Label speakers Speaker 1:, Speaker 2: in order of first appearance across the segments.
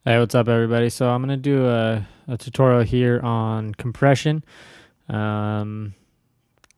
Speaker 1: Hey, what's up, everybody? So I'm gonna do a tutorial here on compression. Um,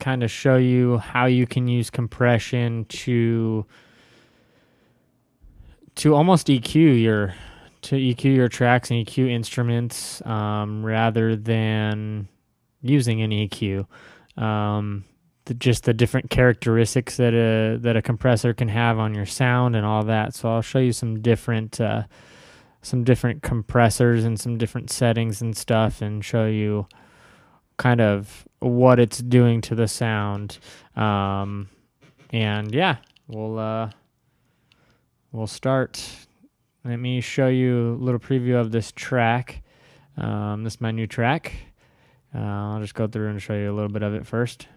Speaker 1: Kind of show you how you can use compression to almost EQ your tracks and EQ instruments rather than using an EQ. Just the different characteristics that a compressor can have on your sound and all that. So I'll show you some different compressors and some different settings and stuff, and show you kind of what it's doing to the sound. And yeah, we'll start. Let me show you a little preview of this track. This is my new track. I'll just go through and show you a little bit of it first.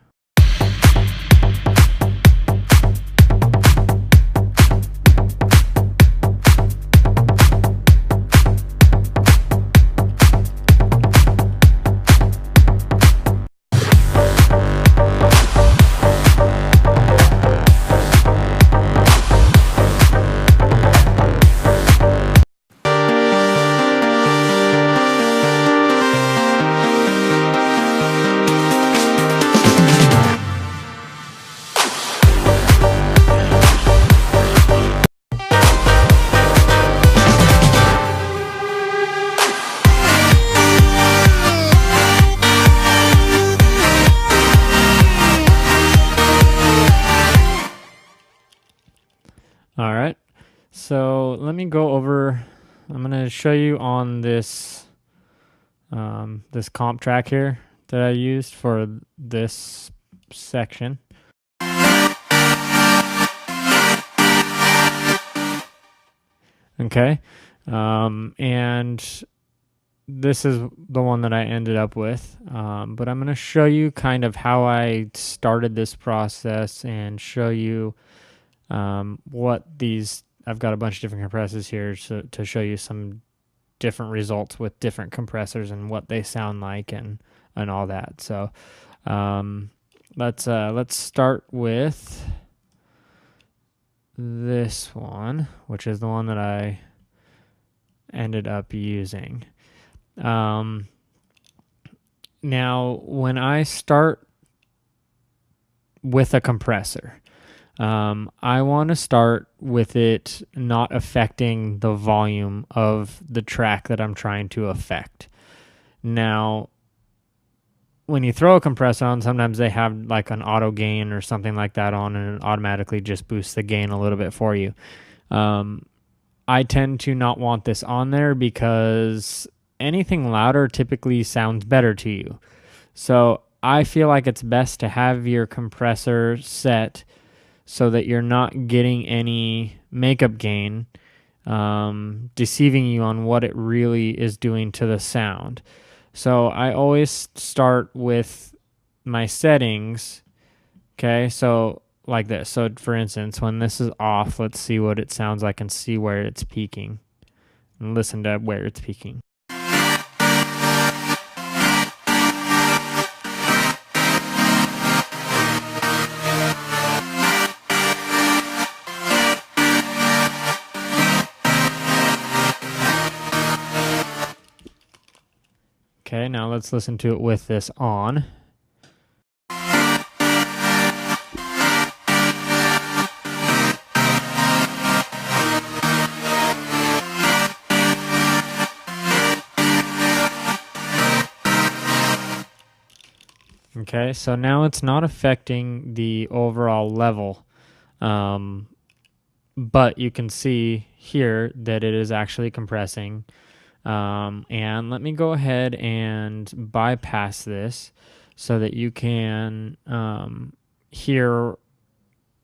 Speaker 1: All right, so let me go over. I'm gonna show you on this this comp track here that I used for this section. Okay, and this is the one that I ended up with, but I'm going to show you kind of how I started this process and show you what these. I've got a bunch of different compressors here to show you some different results with different compressors and what they sound like and all that. So let's start with this one, which is the one that I ended up using. Now, when I start with a compressor, I want to start with it not affecting the volume of the track that I'm trying to affect. Now, when you throw a compressor on, sometimes they have like an auto gain or something like that on, and it automatically just boosts the gain a little bit for you. I tend to not want this on there because anything louder typically sounds better to you. So I feel like it's best to have your compressor set so that you're not getting any makeup gain, deceiving you on what it really is doing to the sound. So I always start with my settings. Okay, so like this. So for instance, when this is off, let's see what it sounds like and see where it's peaking. And listen to where it's peaking. Okay, now let's listen to it with this on. Okay, so now it's not affecting the overall level, but you can see here that it is actually compressing. And let me go ahead and bypass this so that you can hear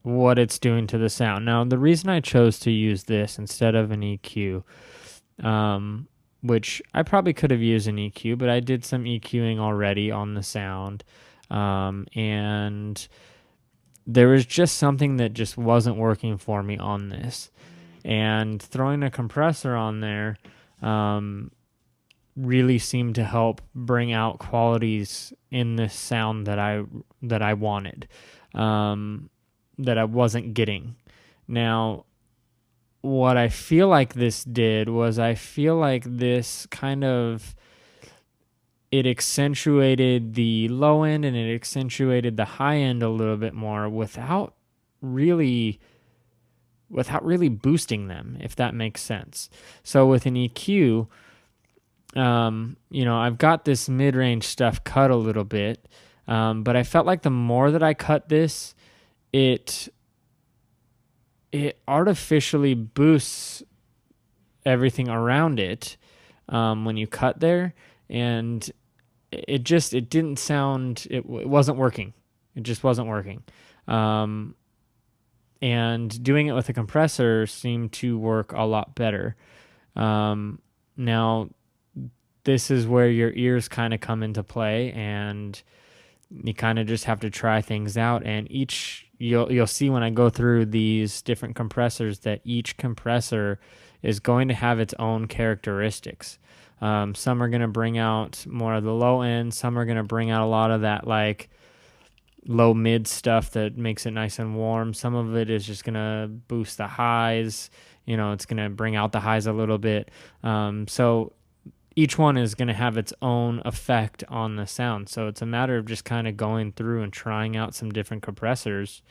Speaker 1: what it's doing to the sound. Now, the reason I chose to use this instead of an EQ, which I probably could have used an EQ, but I did some EQing already on the sound, and there was just something that just wasn't working for me on this. And throwing a compressor on there really seemed to help bring out qualities in this sound that I wanted, that I wasn't getting. Now, what I feel like this did was I feel like this kind of, it accentuated the low end and it accentuated the high end a little bit more really without really boosting them, if that makes sense. So with an EQ, I've got this mid-range stuff cut a little bit, but I felt like the more that I cut this, it artificially boosts everything around it when you cut there, and it didn't sound, it wasn't working. It just wasn't working. And doing it with a compressor seemed to work a lot better. Now, this is where your ears kind of come into play, and you kind of just have to try things out. And you'll see when I go through these different compressors that each compressor is going to have its own characteristics. Some are going to bring out more of the low end. Some are going to bring out a lot of that like low mid stuff that makes it nice and warm. Some of it is just going to boost the highs. It's going to bring out the highs a little bit. So each one is going to have its own effect on the sound. So it's a matter of just kind of going through and trying out some different compressors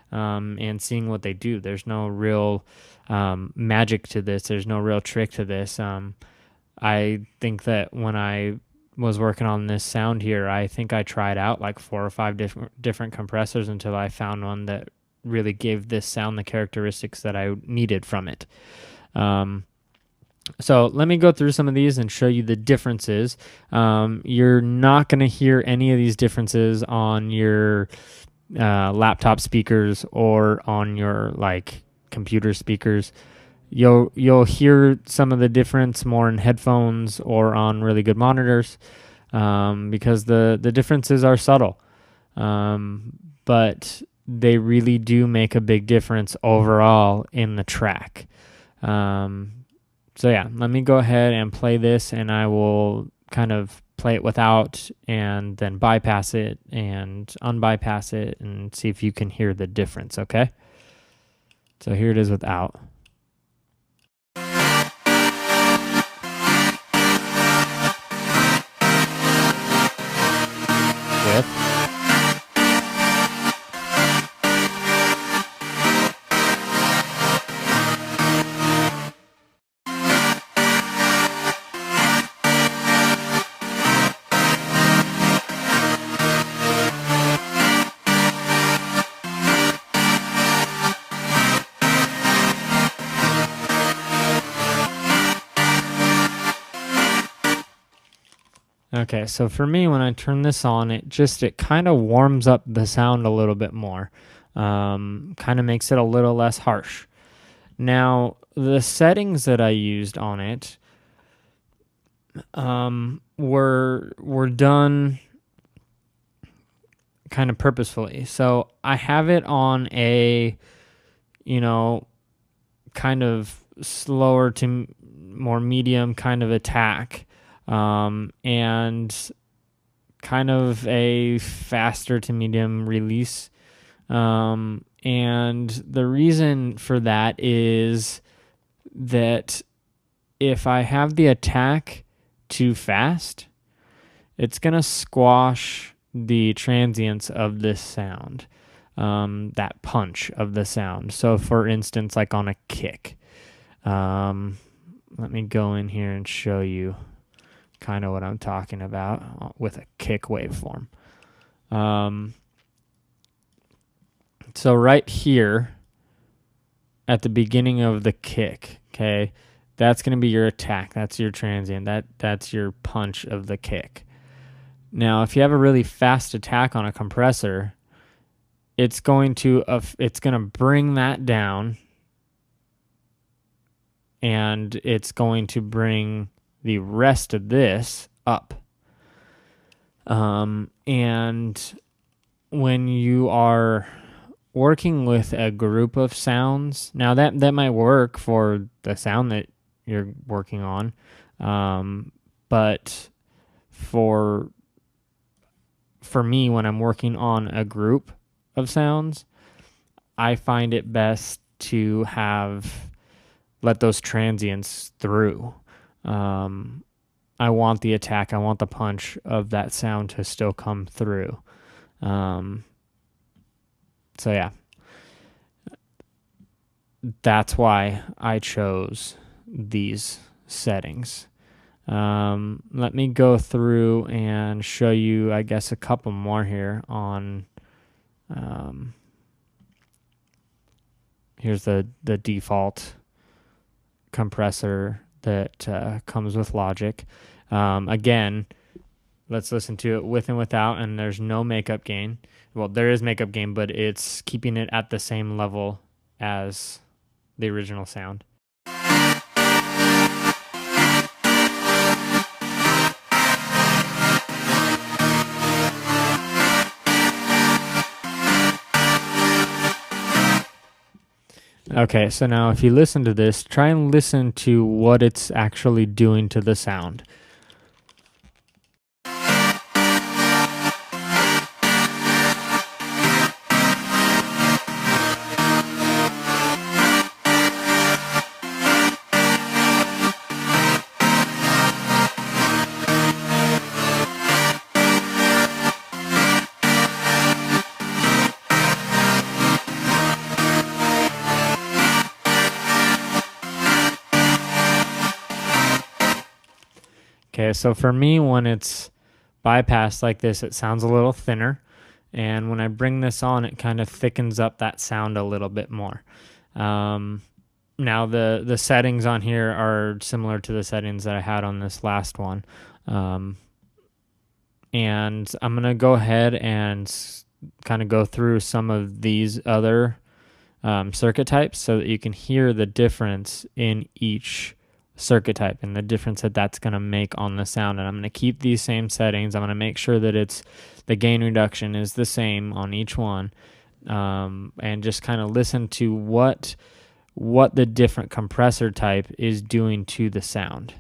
Speaker 1: and seeing what they do. There's no real magic to this. There's no real trick to this. I think that when I was working on this sound here, I think I tried out like 4 or 5 different compressors until I found one that really gave this sound the characteristics that I needed from it. So let me go through some of these and show you the differences. You're not going to hear any of these differences on your laptop speakers or on your like computer speakers. You'll hear some of the difference more in headphones or on really good monitors because the differences are subtle. But they really do make a big difference overall in the track. So yeah, let me go ahead and play this, and I will kind of play it without and then bypass it and unbypass it and see if you can hear the difference, okay? So here it is without. With. Okay, so for me, when I turn this on, it kind of warms up the sound a little bit more. Kind of makes it a little less harsh. Now, the settings that I used on it were done kind of purposefully. So I have it on a, kind of slower to more medium kind of attack. And kind of a faster to medium release. And the reason for that is that if I have the attack too fast, it's going to squash the transients of this sound, that punch of the sound. So for instance, like on a kick, let me go in here and show you kind of what I'm talking about with a kick waveform. So right here at the beginning of the kick, okay, that's going to be your attack. That's your transient. That's your punch of the kick. Now, if you have a really fast attack on a compressor, it's going to bring that down, and it's going to bring the rest of this up. And when you are working with a group of sounds, now that might work for the sound that you're working on, but for me, when I'm working on a group of sounds, I find it best to have let those transients through. I want the attack, I want the punch of that sound to still come through. So yeah, that's why I chose these settings. Let me go through and show you, I guess, a couple more here on, here's the default compressor that comes with Logic. Again, let's listen to it with and without, and there's no makeup gain. Well, there is makeup gain, but it's keeping it at the same level as the original sound. Okay, so now if you listen to this, try and listen to what it's actually doing to the sound. Okay, so for me, when it's bypassed like this, it sounds a little thinner. And when I bring this on, it kind of thickens up that sound a little bit more. Now, the settings on here are similar to the settings that I had on this last one. And I'm going to go ahead and kind of go through some of these other circuit types so that you can hear the difference in each circuit type and the difference that that's going to make on the sound. And I'm going to keep these same settings. I'm going to make sure that the gain reduction is the same on each one, and just kind of listen to what the different compressor type is doing to the sound.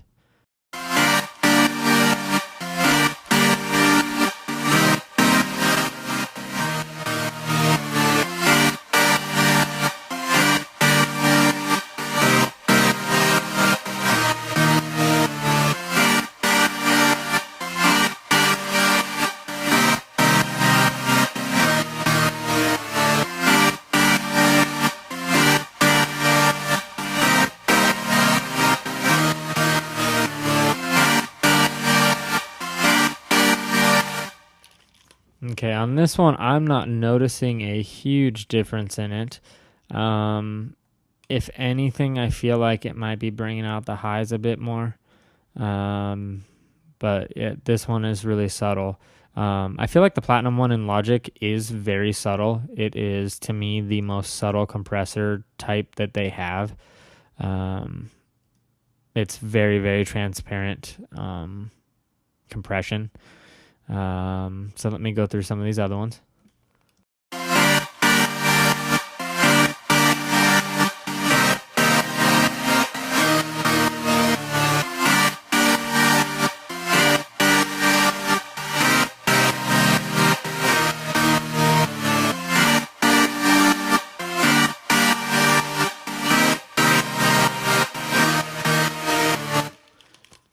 Speaker 1: Okay, on this one, I'm not noticing a huge difference in it. If anything, I feel like it might be bringing out the highs a bit more. But this one is really subtle. I feel like the Platinum one in Logic is very subtle. It is, to me, the most subtle compressor type that they have. It's very, very transparent compression. So let me go through some of these other ones.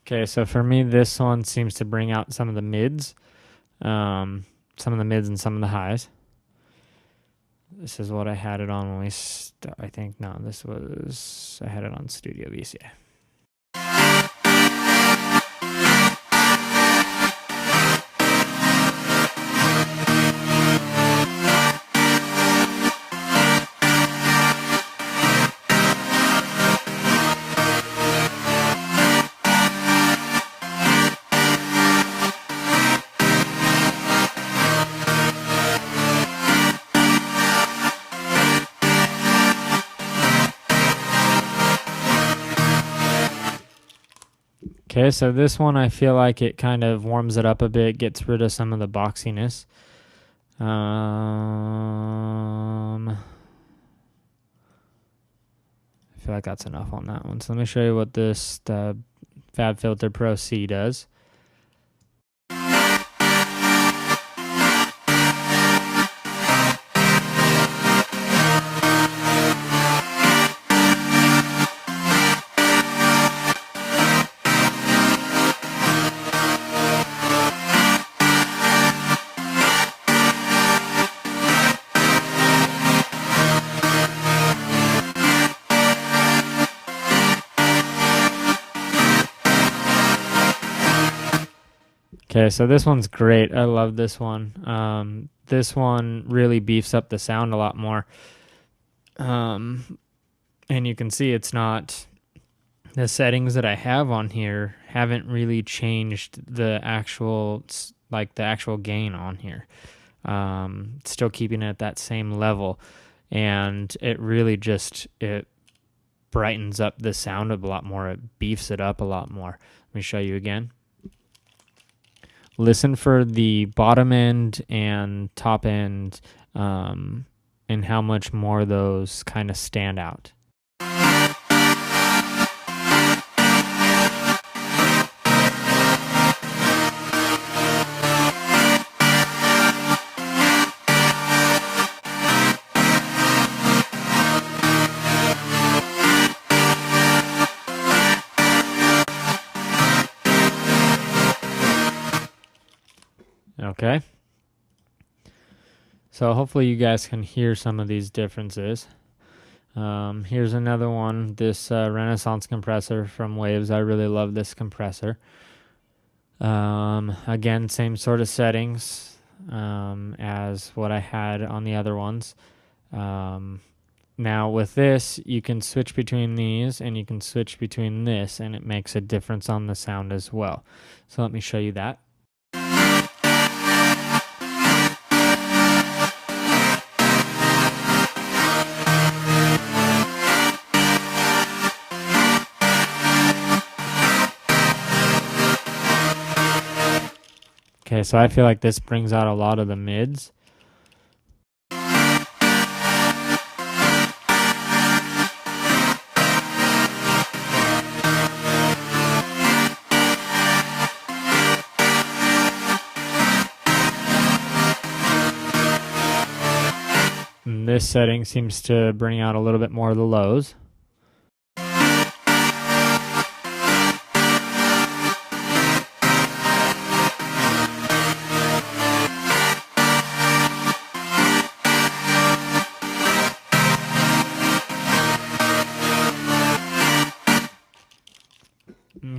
Speaker 1: Okay, so for me, this one seems to bring out some of the mids, some of the mids and some of the highs. This is what I had it on when we I think, no, I had it on Studio VCA. Okay, so this one I feel like it kind of warms it up a bit, gets rid of some of the boxiness. I feel like that's enough on that one. So let me show you what this FabFilter Pro C does. Okay, so this one's great. I love this one. This one really beefs up the sound a lot more. And you can see it's not, the settings that I have on here haven't really changed the actual gain on here. Still keeping it at that same level, and it really just, it brightens up the sound a lot more. It beefs it up a lot more. Let me show you again. Listen for the bottom end and top end, and how much more those kind of stand out. Okay. So hopefully you guys can hear some of these differences. Here's another one, this Renaissance compressor from Waves. I really love this compressor. Again, same sort of settings as what I had on the other ones. Now with this, you can switch between these and you can switch between this, and it makes a difference on the sound as well. So let me show you that. Okay, so I feel like this brings out a lot of the mids. And this setting seems to bring out a little bit more of the lows.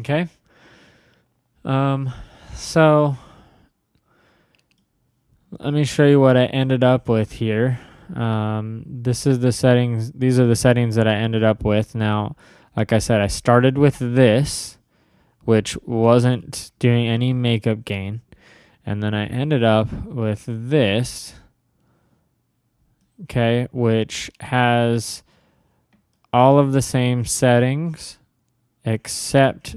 Speaker 1: Okay. So let me show you what I ended up with here. This is the settings. These are the settings that I ended up with. Now, like I said, I started with this, which wasn't doing any makeup gain. And then I ended up with this, okay, which has all of the same settings except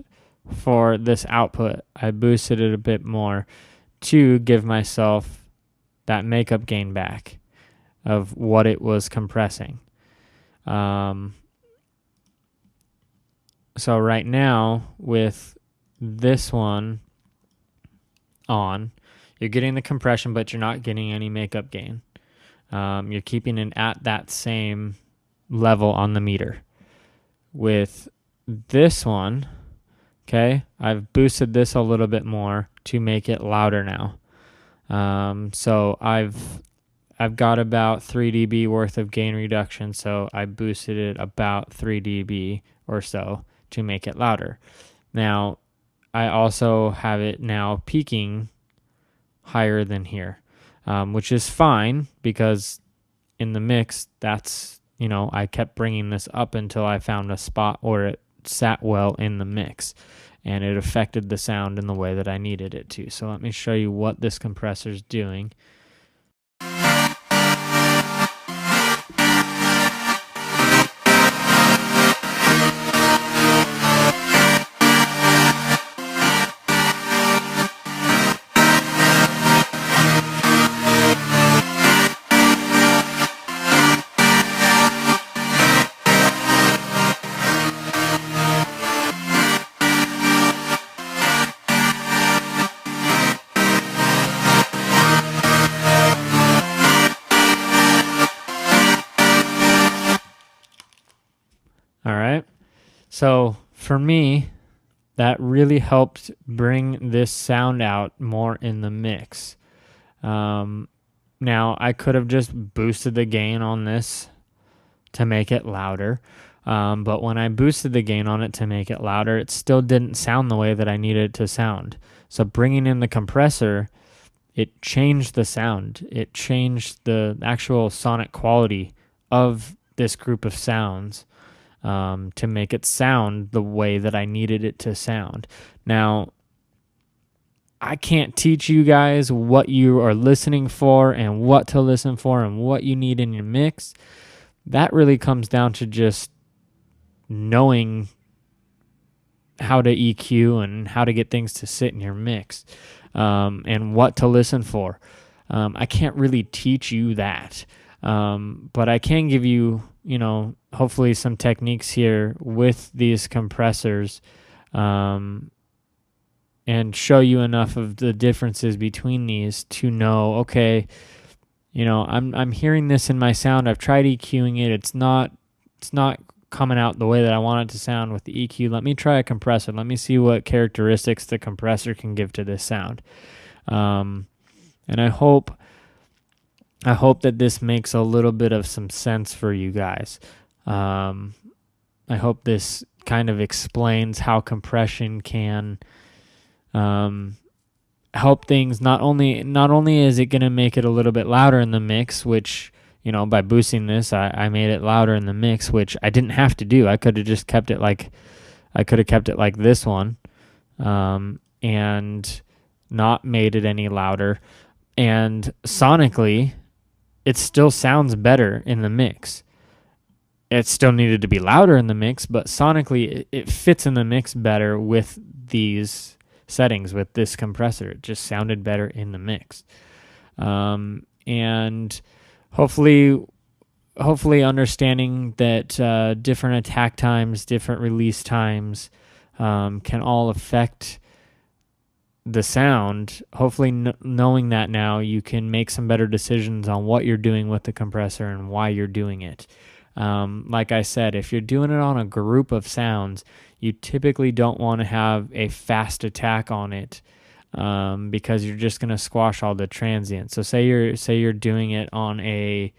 Speaker 1: for this output. I boosted it a bit more to give myself that makeup gain back of what it was compressing. So right now with this one on, you're getting the compression, but you're not getting any makeup gain. You're keeping it at that same level on the meter. With this one, okay, I've boosted this a little bit more to make it louder now. So I've got about 3 dB worth of gain reduction, so I boosted it about 3 dB or so to make it louder. Now, I also have it now peaking higher than here, which is fine because in the mix, that's, you know, I kept bringing this up until I found a spot where it sat well in the mix and it affected the sound in the way that I needed it to. So let me show you what this compressor is doing. All right. So for me, that really helped bring this sound out more in the mix. Now, I could have just boosted the gain on this to make it louder. But when I boosted the gain on it to make it louder, it still didn't sound the way that I needed it to sound. So bringing in the compressor, it changed the sound. It changed the actual sonic quality of this group of sounds, to make it sound the way that I needed it to sound. Now, I can't teach you guys what you are listening for and what to listen for and what you need in your mix. That really comes down to just knowing how to EQ and how to get things to sit in your mix, and what to listen for. I can't really teach you that, but I can give you, hopefully some techniques here with these compressors, and show you enough of the differences between these to know, okay, I'm hearing this in my sound. I've tried EQing it. It's not coming out the way that I want it to sound with the EQ. Let me try a compressor. Let me see what characteristics the compressor can give to this sound. And I hope that this makes a little bit of some sense for you guys. I hope this kind of explains how compression can help things. Not only is it going to make it a little bit louder in the mix, which, by boosting this, I made it louder in the mix, which I didn't have to do. I could have just kept it like this one, and not made it any louder. And sonically, it still sounds better in the mix. It still needed to be louder in the mix, but sonically, it fits in the mix better with these settings, with this compressor. It just sounded better in the mix. And hopefully understanding that different attack times, different release times, can all affect the sound. Hopefully knowing that now, you can make some better decisions on what you're doing with the compressor and why you're doing it. Like I said, if you're doing it on a group of sounds, you typically don't want to have a fast attack on it, because you're just going to squash all the transients. So say you're doing it on a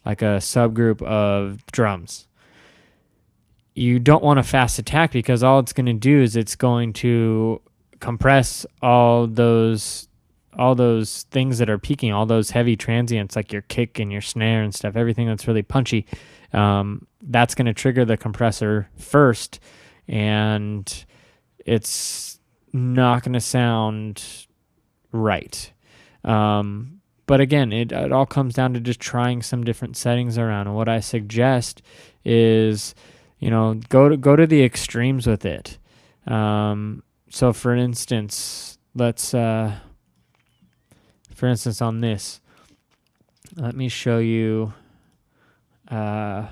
Speaker 1: subgroup of drums. You don't want a fast attack, because all it's going to do is it's going to compress all those things that are peaking, all those heavy transients like your kick and your snare and stuff, everything that's really punchy. That's going to trigger the compressor first, and it's not going to sound right. But again, it all comes down to just trying some different settings around. And what I suggest is, go to the extremes with it. So for instance, on this, let me show you kind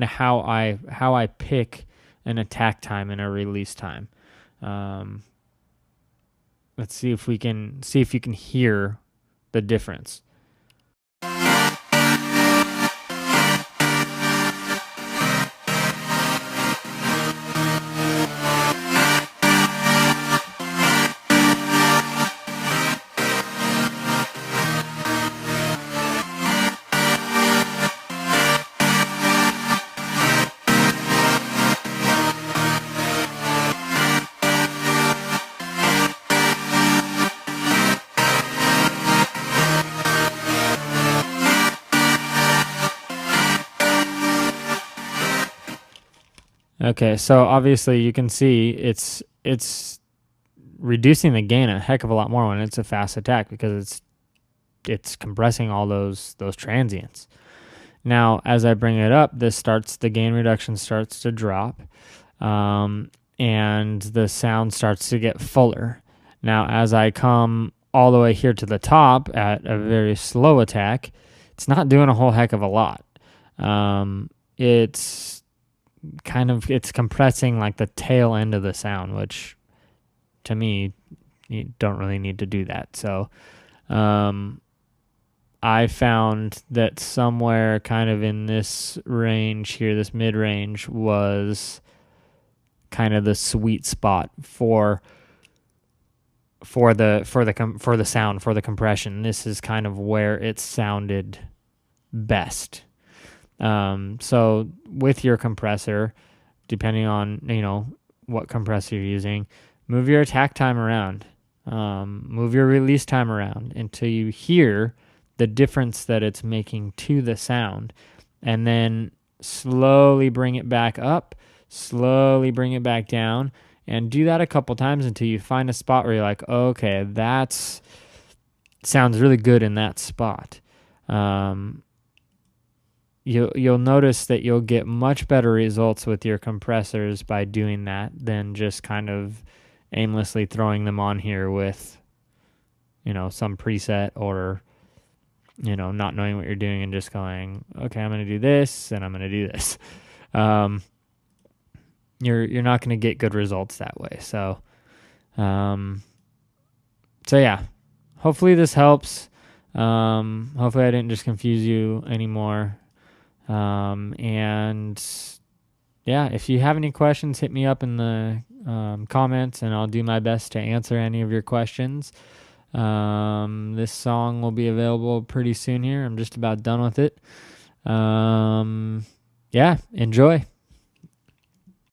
Speaker 1: of how I pick an attack time and a release time. Let's see if you can hear the difference. Okay, so obviously you can see it's reducing the gain a heck of a lot more when it's a fast attack, because it's compressing all those transients. Now, as I bring it up, the gain reduction starts to drop, and the sound starts to get fuller. Now, as I come all the way here to the top at a very slow attack, it's not doing a whole heck of a lot. It's compressing like the tail end of the sound, which to me, you don't really need to do that. So I found that somewhere kind of in this range here, this mid-range, was kind of the sweet spot for the sound, for the compression. This is kind of where it sounded best. So with your compressor, depending on what compressor you're using, move your attack time around, move your release time around until you hear the difference that it's making to the sound, and then slowly bring it back up, slowly bring it back down, and do that a couple times until you find a spot where you're like, okay, that's sounds really good in that spot. You'll notice that you'll get much better results with your compressors by doing that than just kind of aimlessly throwing them on here with, some preset, or, not knowing what you're doing and just going, okay, I'm going to do this and I'm going to do this. You're not going to get good results that way. So yeah, hopefully this helps. Hopefully I didn't just confuse you anymore. And yeah, if you have any questions, hit me up in the comments and I'll do my best to answer any of your questions. This song will be available pretty soon here. I'm just about done with it. Yeah, enjoy.